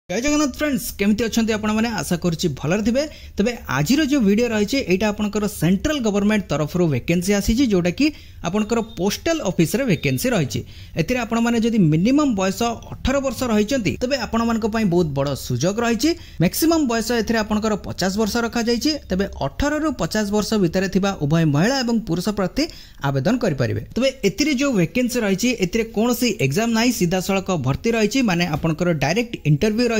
जय जगन्नाथ फ्रेंड्स केमती अच्छा आपण मैंने आशा करुच्ची भलर थे तेज आज जो वीडियो रही है यहाँ आपंकर सेंट्रल गवर्नमेंट तरफ वैकेंसी आसी जोटा कि आपंकर पोस्टल ऑफिस रे वैकेंसी रही है आपण मैंने जदि मिनिमम बयस 18 वर्ष रही तेज आपण मान बहुत बड़ सुजोग रही मैक्सिमम बयस आपंकर 50 वर्ष रखा जाइए तेज 18 रु 50 वर्ष भितर थिबा उभय महिला और पुरुष प्रार्थी आवेदन करेंगे तेज ए जो वैकेंसी रही है कौन एग्जाम ना सीधा सड़क भर्ती रही माने आपंकर डायरेक्ट इंटरव्यू रही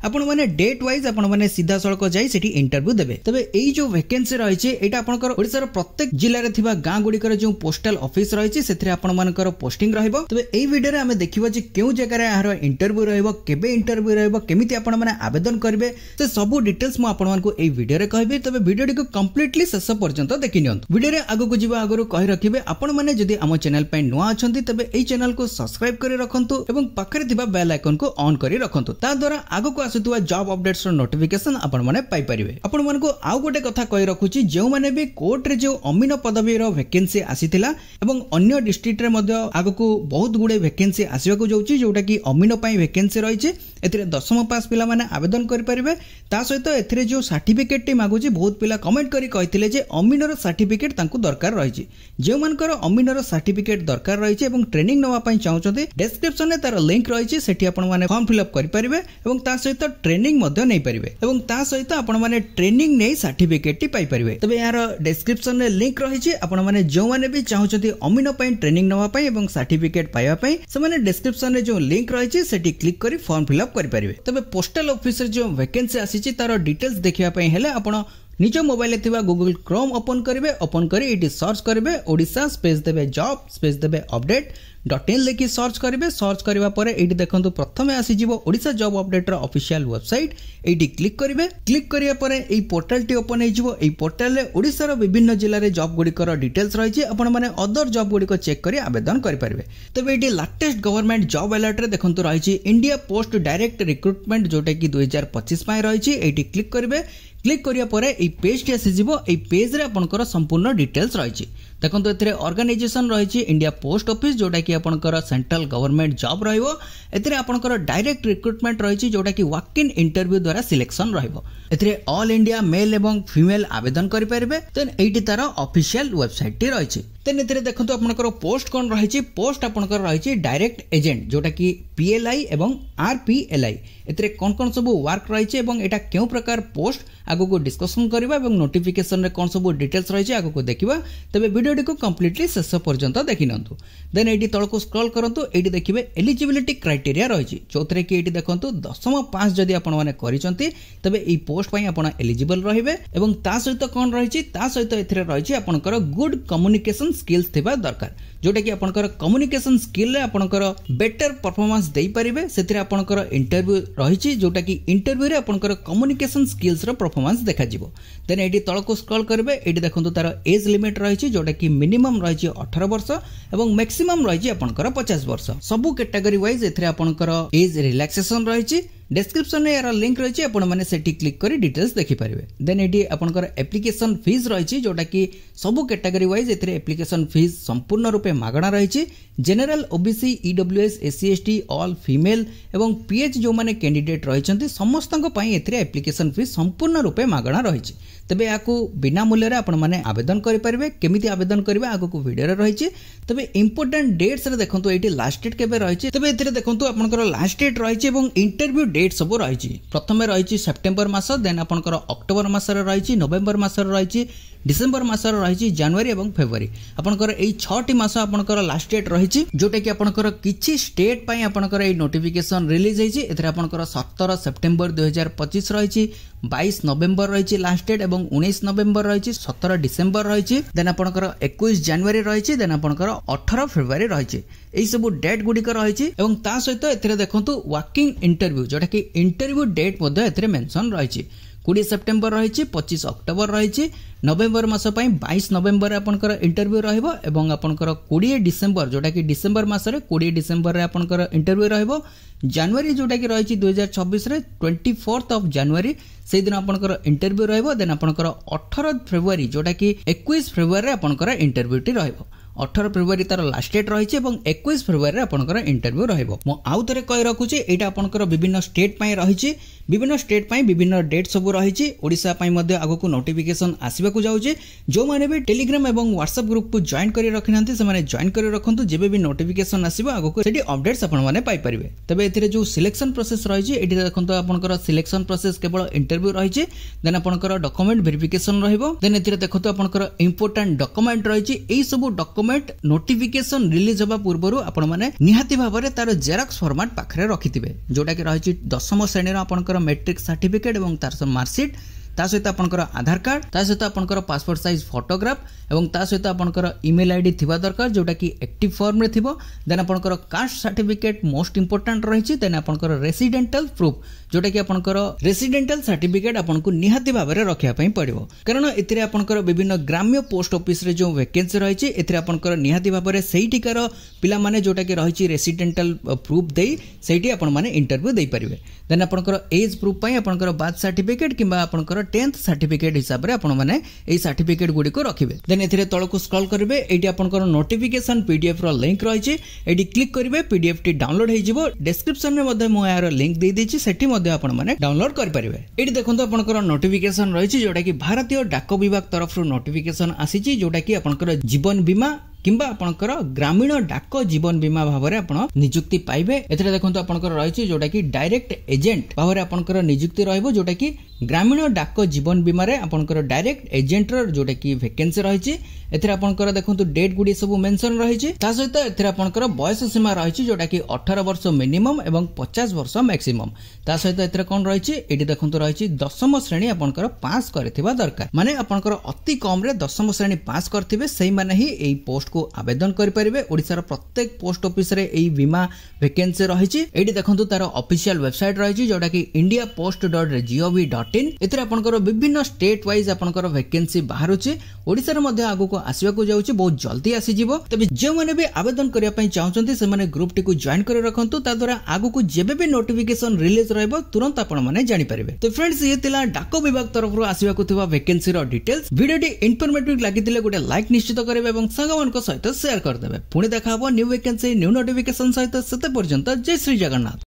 आपण माने डेट वाइज आपण माने सीधा सड़क जाई सेठी इंटरव्यू देबे तबे एई जो वैकेंसी रही है एटा आपनकर ओडिसा रो प्रत्येक जिल्ला रे थिबा गां गुडीकर जो पोस्टल ऑफिस रही है सेथरे आपण मानकर पोस्टिंग रहइबो तबे एई वीडियो रे हमें देखिबो जे केउ जगह रे यार इंटरव्यू रहइबो केबे इंटरव्यू रहइबो केमिति आपण माने आवेदन करबे से सब डिटेल्स मु आपण मानकु एई वीडियो रे कहबे तबे वीडियो को कंप्लीटली शेष पर्यंत देखि नियंतु वीडियो रे आगु को जिबा आगु कहि रखिबे आपण माने जदि हम चैनल पे नुआ अछंती तबे एई चैनल को सब्सक्राइब करि रखंतु एवं पाखरे थिबा बेल आइकन को ऑन करि रखंतु ता द्वारा आगु को आसुवा जॉब अपडेट्स नोटिफिकेशन आपण माने पाई परिबे आपण मानको आउ गोटे कथा कहि रखुची जेउ माने भी कोर्ट रे जो अमीन पदवी रो वैकेंसी आसीतिला एवं अन्य डिस्ट्रिक्ट रे मध्ये आगु को बहुत गुडे वैकेंसी आसीबा को जाउची जोटा कि अमीन पई वैकेंसी रही छे एथिरे 10th पास पिला माने आवेदन करि परिबे ता सहित एथिरे जो सर्टिफिकेट टी मागुची बहुत पिला कमेंट करि कहिथिले जे अमीन रो सर्टिफिकेट तांकु दरकार रही छे जेउ मानकर अमीन रो सर्टिफिकेट दरकार रही छे एवं ट्रेनिंग नवा पई चाहउछथि डिस्क्रिप्शन रे तार लिंक रही छे सेठी आपण माने फॉर्म फिल अप करि परिबे एवं ता सहित ट्रेनिंग मध्य नहीं परिबे एवं ता सहित आपण माने ट्रेनिंग नै सर्टिफिकेट टी पाई परिबे तबे यार डिस्क्रिप्शन रे लिंक रही छे आपण माने जो माने भी चाहउछथि अमीन पई ट्रेनिंग नवा पई एवं सर्टिफिकेट पाइबा पई से माने डिस्क्रिप्शन रे जो लिंक रही छे सेठी क्लिक करी फॉर्म फिल अप करि परिबे तबे पोस्टल ऑफिस रे जो वैकेंसी आसी छि तार डिटेल्स देखिबा पई हेले आपण निज मोबाइल थिबा गूगल क्रोम ओपन करिवे ओपन करी इटी सर्च करिवे ओडिसा स्पेस देबे जॉब स्पेस देबे अपडेट .in लेखि सर्च करिवे सर्च करबा परे एटी देखंतु प्रथमे आसी जिवो ओडिसा जॉब अपडेट रो ऑफिशियल वेबसाइट एटी क्लिक करिवे क्लिक करिया परे एई पोर्टल टी ओपन हे जिवो एई पोर्टल रे ओडिसा रो विभिन्न जिल्ला रे जॉब गुडी कर डिटेल्स रही छि आपण माने अदर जॉब गुडी को चेक करी आवेदन करि परिवे तबे eighty latest government job alert रे देखंतु रही छि इंडिया पोस्ट डायरेक्ट रिक्रूटमेंट जोटा कि 2025 पय रही छि एटी क्लिक करिवे क्लिक करिया परे एई पेज टी आसी जिवो एई पेज रे आपनकर संपूर्ण डिटेल्स रही छि देखंतु एथिरे ऑर्गेनाइजेशन रही छि इंडिया पोस्ट ऑफिस जोटा कि आपनकर सेंट्रल गवर्नमेंट जॉब रहइबो एथिरे आपनकर डायरेक्ट रिक्रूटमेंट रही छि जोटा कि वॉक इन इंटरव्यू द्वारा सिलेक्शन रहइबो एथिरे ऑल इंडिया मेल एवं फीमेल आवेदन करि परिबे देन एटी तार ऑफिशियल वेबसाइट टी रही छि तेन एथिरे देखंतु आपनकर पोस्ट कोन रही छि पोस्ट आपनकर रही छि डायरेक्ट एजेंट जोटा कि पीएलआई एवं आरपीएलआई एथिरे कोन सब वर्क रही छि एवं एटा केउ प्रकार पोस्ट आगु को डिस्कशन करबा एवं नोटिफिकेशन रे कोन सब डिटेल्स रही छि आगु को देखिबा तबे वीडियो को कंप्लीटली शेष पर्यंत देखि नंतु देन एटी तळ को स्क्रॉल करंतु एटी देखिबे एलिजिबिलिटी क्राइटेरिया रही छि चौथरे कि एटी देखंतु 10th पास जदि आपण माने करिसंती तबे ई पोस्ट पई आपण एलिजिबल रहिबे एवं ता सहित कोन रही छि ता सहित एथिरे रही छि आपनकर गुड कम्युनिकेशन स्किल्स थिबा दरकार जोटा कि आपनकर कम्युनिकेशन स्किल रे आपनकर बेटर परफॉर्मेंस देई परिबे सेथिरे आपनकर इंटरव्यू रही छि जोटा कि इंटरव्यू रे आपनकर कम्युनिकेशन स्किल्स रो परफॉर्मेंस देखा जिवो देन एटी तळ को स्क्रॉल करबे एटी देखंतु तार एज लिमिट रही छि जोटा कि मिनिमम रही छि 18 वर्ष एवं मैक्सिमम रही छि आपनकर 50 वर्ष सबु कैटेगरी वाइज एथिरे आपनकर एज रिलैक्सेशन रही छि डिस्क्रिप्शन रे यार लिंक रही आपण माने सेठी क्लिक करी डिटेल्स देखि परिबे देन एटी आपनकर एप्लीकेशन फीस रही छि जोटा कि सबु कैटेगरी वाइज एथिरे एप्लीकेशन फीस संपूर्ण रूपे मागणा रही छि general OBC EWS SC ST all female एवं पीएच जो माने कैंडिडेट रही छथि समस्तक पई एथिरे एप्लीकेशन फीस संपूर्ण रूपे मागणा रही छि तबे याकू बिना मूल्य रे आपण माने आवेदन करि परिबे केमिति आवेदन करिवे आगु को वीडियो रे रही छि तबे इंपोर्टेंट डेट्स रे देखंतु एटी लास्ट डेट केबे रही छि तबे एथिरे देखंतु आपनकर लास्ट डेट रही छि एवं इंटरव्यू डेट सब रही छि प्रथमे रही छि सेप्टेम्बर मास देन आपनकर अक्टोबर मास रे रही छि नवेम्बर मास रे रही छि डिसेंबर मास रे रही छि जनवरी एवं फेब्रुआरी आपनकर एई 6टी मास आपनकर लास्ट डेट रही छि जोटा कि आपनकर किछि स्टेट पई आपनकर एई नोटिफिकेशन रिलीज हेछि एथिरे आपनकर 17 सेप्टेम्बर 2025 रही छि 22 नवेम्बर रही छि लास्ट डेट एवं 19 नवेम्बर रही छि 17 डिसेंबर रही छि देन आपनकर 21 जनवरी रही छि देन आपनकर 18 फेब्रुआरी रही छि एई सब डेट गुडी कर रही छि एवं ता सहित एथिरे देखंतु वॉकिंग इंटरव्यू जोटा कि इंटरव्यू डेट मध्ये एथिरे मेंशन रही छि 20 सेप्टेम्बर रही छि 25 अक्टोबर रही छि नवेम्बर मास पई 22 नवेम्बर आपनकर इंटरव्यू रहइबो एवं आपनकर 20 डिसेंबर जोटा कि डिसेंबर मास रे 20 डिसेंबर रे आपनकर इंटरव्यू रहइबो जनवरी जोटा कि रही छि 2024 रे 24th ऑफ जनवरी से दिन आपनकर इंटरव्यू रहइबो देन आपनकर 18 फेब्रुआरी जोटा कि 21 फेब्रुआरी रे आपनकर इंटरव्यू टी रहइबो 18 फेब्रुआरी तार लास्ट डेट रही है 21 फेब्रुआरी आपंकर इंटरव्यू रही आउ थे कही रखुचे यहाँ आपंकर विभिन्न स्टेट रही विभिन्न स्टेट विभिन्न डेट सब रही ओडिशा आगक नोटिफिकेशन आसवाक जाऊँचे जो मैंने भी टेलीग्राम और व्हाट्सएप ग्रुप को जॉइन कर रखी ना से जॉइन कर रखु जब भी नोटिफिकेशन आसो आगक अपडेट्स आपने पाइपर तेज ए जो सिलेक्शन प्रोसेस रही है देखो आपंकर सिलेक्शन प्रोसेस केवल इंटरव्यू रही देन आपंकर डॉक्यूमेंट वेरिफिकेशन देन ए देखो आपंकर इंपोर्टेंट डॉक्यूमेंट रही सब डॉक्यूमेंट नोटिफिकेशन रिलीज होगा पूर्व आपण मैंने निहाती भाव में तार जेरॉक्स फॉर्मेट पाखे रखिथे जोटा कि रही 10th श्रेणी आपंकर मैट्रिक सर्टिफिकेट और तार मार्कशीट ता सहित आपंकर आधार कार्ड ता सहित आपंकर पासपोर्ट साइज फोटोग्राफ और ता सहित आपंकर ईमेल आईडी थिबा दरकार जोटा कि एक्टिव फॉर्म रे थिबो देन आपंकर कास्ट सर्टिफिकेट मोस्ट इंपोर्टेंट रही देन आपंकर रेसिडेंटल प्रूफ जोटा कि आपंकर रेसिडेंटल सर्टिफिकेट आपनको निहाती भाव में रखिया पई पड़िबो कारण एथिरे आपंकर विभिन्न ग्राम्य पोस्ट ऑफिस रे जो वैकेंसी रही एथिरे आपंकर निहाती भाव में सेही टिकार पिला माने जोटा कि रही रेसिडेंटल प्रूफ देई सेही आपण माने इंटरव्यू देई परिबे देन आपंकर एज प्रूफ पई आपंकर बर्थ सर्टिफिकेट किबा आपंकर 10th सर्टिफिकेट हिसाब रे आपण माने एई सर्टिफिकेट गुडी को रखिबे देन एथिरे तळको स्क्रॉल करिवे एटी आपनकर नोटिफिकेशन पीडीएफ रो लिंक रहिछि एटी क्लिक करिवे पीडीएफ टी डाउनलोड हे जिवो डिस्क्रिप्शन में मध्ये मो यार लिंक दे देछि सेठी मध्ये आपण माने डाउनलोड कर परिवे एटी देखंतो आपनकर नोटिफिकेशन रहिछि जोटा कि भारतीय डाक विभाग तरफ रो नोटिफिकेशन आसीछि जोटा कि आपनकर जीवन बीमा किंबा आपनकर ग्रामीण डाक जीवन बीमा भाव में आप नियुक्ति पाइबे एथरे देखंतो आपनकर रहिछि जोटा कि डायरेक्ट एजेंट भाव में आपनकर नियुक्ति रहइबो जोटा कि ग्रामीण डाक जीवन बीमा रे आपनकर डायरेक्ट एजेंट रो जोटा कि वैकेंसी रहिछि एथरे आपनकर देखंतो डेट गुडी सब मेंशन रहिछि ता सहित एथरे आपनकर बयस सीमा रहिछि जोटा कि 18 वर्ष मिनिमम एवं 50 वर्ष मैक्सिमम ता सहित एथरे कोन रहिछि एटी देखंतो रहिछि 10th श्रेणी आपनकर पास करथिबा दरकार माने आपनकर अति कम रे 10th श्रेणी पास करथिबे सेही माने ही एई पोस्ट को आवेदन करें ओडिशार प्रत्येक पोस्ट ऑफिस रे एई बीमा वैकेंसी रही एटी देखंतु तार ऑफिशियल वेबसाइट रही जोटा कि indiapost.gov.in एथरे आपनकर विभिन्न स्टेट वाइज आपनकर वैकेंसी बाहरुचे ओडिसा रे मध्ये आगु को आसीबाकू जाउची बहुत जल्दी आसी जिवो तबे जे माने भी आवेदन करिया पई चाहउचंती से माने ग्रुप टी को जॉइन कर रखंतु ता द्वारा आगु को जेबे भी नोटिफिकेशन रिलीज रहबो तुरंत आपण माने जानि परिबे तो फ्रेंड्स ये तिला डाक विभाग तरफ रो आसीबाकू थिबा वैकेंसी रो डिटेल्स वीडियो टी इन्फॉर्मेटिव लागितिले गोटे लाइक निश्चित करिवे एवं संगमन को सहित शेयर कर देबे पुणी देखा न्यू वैकेंसी न्यू नोटिफिकेशन सहित सेते पर्यंत जय श्री जगन्नाथ।